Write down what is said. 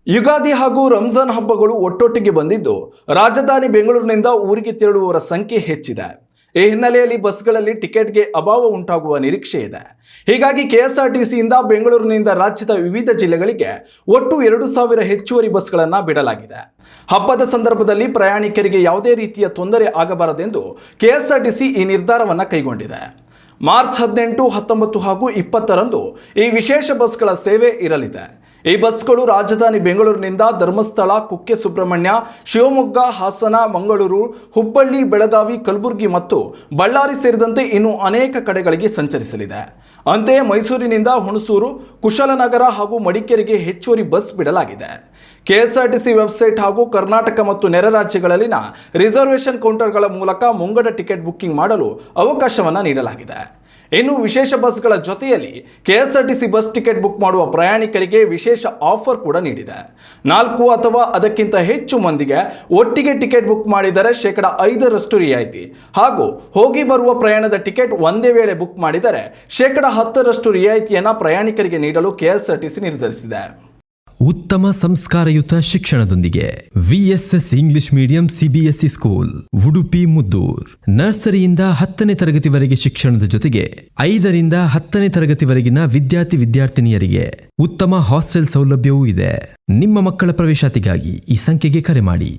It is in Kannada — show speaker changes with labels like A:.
A: ಯುಗಾದಿ ಹಾಗೂ ರಂಜಾನ್ ಹಬ್ಬಗಳು ಒಟ್ಟೊಟ್ಟಿಗೆ ಬಂದಿದ್ದು ರಾಜಧಾನಿ ಬೆಂಗಳೂರಿನಿಂದ ಊರಿಗೆ ತೆರಳುವವರ ಸಂಖ್ಯೆ ಹೆಚ್ಚಿದೆ. ಈ ಹಿನ್ನೆಲೆಯಲ್ಲಿ ಬಸ್ಗಳಲ್ಲಿ ಟಿಕೆಟ್ಗೆ ಅಭಾವ ಉಂಟಾಗುವ ನಿರೀಕ್ಷೆ ಇದೆ. ಹೀಗಾಗಿ ಕೆಎಸ್ಆರ್ಟಿಸಿಯಿಂದ ಬೆಂಗಳೂರಿನಿಂದ ರಾಜ್ಯದ ವಿವಿಧ ಜಿಲ್ಲೆಗಳಿಗೆ ಒಟ್ಟು 2,000 ಹೆಚ್ಚುವರಿ ಬಸ್ಗಳನ್ನು ಬಿಡಲಾಗಿದೆ. ಹಬ್ಬದ ಸಂದರ್ಭದಲ್ಲಿ ಪ್ರಯಾಣಿಕರಿಗೆ ಯಾವುದೇ ರೀತಿಯ ತೊಂದರೆ ಆಗಬಾರದೆಂದು ಕೆಎಸ್ಆರ್ಟಿಸಿ ಈ ನಿರ್ಧಾರವನ್ನು ಕೈಗೊಂಡಿದೆ. ಮಾರ್ಚ್ 18, 19 ಹಾಗೂ 20ರಂದು ಈ ವಿಶೇಷ ಬಸ್ಗಳ ಸೇವೆ ಇರಲಿದೆ. ಈ ಬಸ್ಗಳು ರಾಜಧಾನಿ ಬೆಂಗಳೂರಿನಿಂದ ಧರ್ಮಸ್ಥಳ, ಕುಕ್ಕೆ ಸುಬ್ರಹ್ಮಣ್ಯ, ಶಿವಮೊಗ್ಗ, ಹಾಸನ, ಮಂಗಳೂರು, ಹುಬ್ಬಳ್ಳಿ, ಬೆಳಗಾವಿ, ಕಲಬುರಗಿ ಮತ್ತು ಬಳ್ಳಾರಿ ಸೇರಿದಂತೆ ಇನ್ನೂ ಅನೇಕ ಕಡೆಗಳಿಗೆ ಸಂಚರಿಸಲಿದೆ. ಅಂತೆಯೇ ಮೈಸೂರಿನಿಂದ ಹುಣಸೂರು, ಕುಶಾಲನಗರ ಹಾಗೂ ಮಡಿಕೇರಿಗೆ ಹೆಚ್ಚುವರಿ ಬಸ್ ಬಿಡಲಾಗಿದೆ. ಕೆಎಸ್ಆರ್ಟಿಸಿ ವೆಬ್ಸೈಟ್ ಹಾಗೂ ಕರ್ನಾಟಕ ಮತ್ತು ನೆರೆ ರಾಜ್ಯಗಳಲ್ಲಿನ ರಿಸರ್ವೇಷನ್ ಕೌಂಟರ್ಗಳ ಮೂಲಕ ಮುಂಗಡ ಟಿಕೆಟ್ ಬುಕ್ಕಿಂಗ್ ಮಾಡಲು ಅವಕಾಶವನ್ನು ನೀಡಲಾಗಿದೆ. ಇನ್ನು ವಿಶೇಷ ಬಸ್ಗಳ ಜೊತೆಯಲ್ಲಿ ಕೆಎಸ್ಆರ್ಟಿಸಿ ಬಸ್ ಟಿಕೆಟ್ ಬುಕ್ ಮಾಡುವ ಪ್ರಯಾಣಿಕರಿಗೆ ವಿಶೇಷ ಆಫರ್ ಕೂಡ ನೀಡಿದೆ. 4 ಅಥವಾ ಅದಕ್ಕಿಂತ ಹೆಚ್ಚು ಮಂದಿಗೆ ಒಟ್ಟಿಗೆ ಟಿಕೆಟ್ ಬುಕ್ ಮಾಡಿದರೆ 5% ರಿಯಾಯಿತಿ ಹಾಗೂ ಹೋಗಿ ಬರುವ ಪ್ರಯಾಣದ ಟಿಕೆಟ್ ಒಂದೇ ವೇಳೆ ಬುಕ್ ಮಾಡಿದರೆ 10% ರಿಯಾಯಿತಿಯನ್ನು ಪ್ರಯಾಣಿಕರಿಗೆ ನೀಡಲು ಕೆಎಸ್ಆರ್ಟಿಸಿ ನಿರ್ಧರಿಸಿದೆ.
B: ಉತ್ತಮ ಸಂಸ್ಕಾರಯುತ ಶಿಕ್ಷಣದೊಂದಿಗೆ VSS English medium CBSE school Udupi Muddur. ನರ್ಸರಿಯಿಂದ 10ನೇ ತರಗತಿವರೆಗೆ ಶಿಕ್ಷಣದ ಜೊತೆಗೆ 5ರಿಂದ 10ನೇ ತರಗತಿವರೆಗಿನ ವಿದ್ಯಾರ್ಥಿನಿಯರಿಗೆ ಉತ್ತಮ ಹಾಸ್ಟೆಲ್ ಸೌಲಭ್ಯವೂ ಇದೆ. ನಿಮ್ಮ ಮಕ್ಕಳ ಪ್ರವೇಶಾತಿಗಾಗಿ ಈ ಸಂಖ್ಯೆಗೆ ಕರೆ ಮಾಡಿ.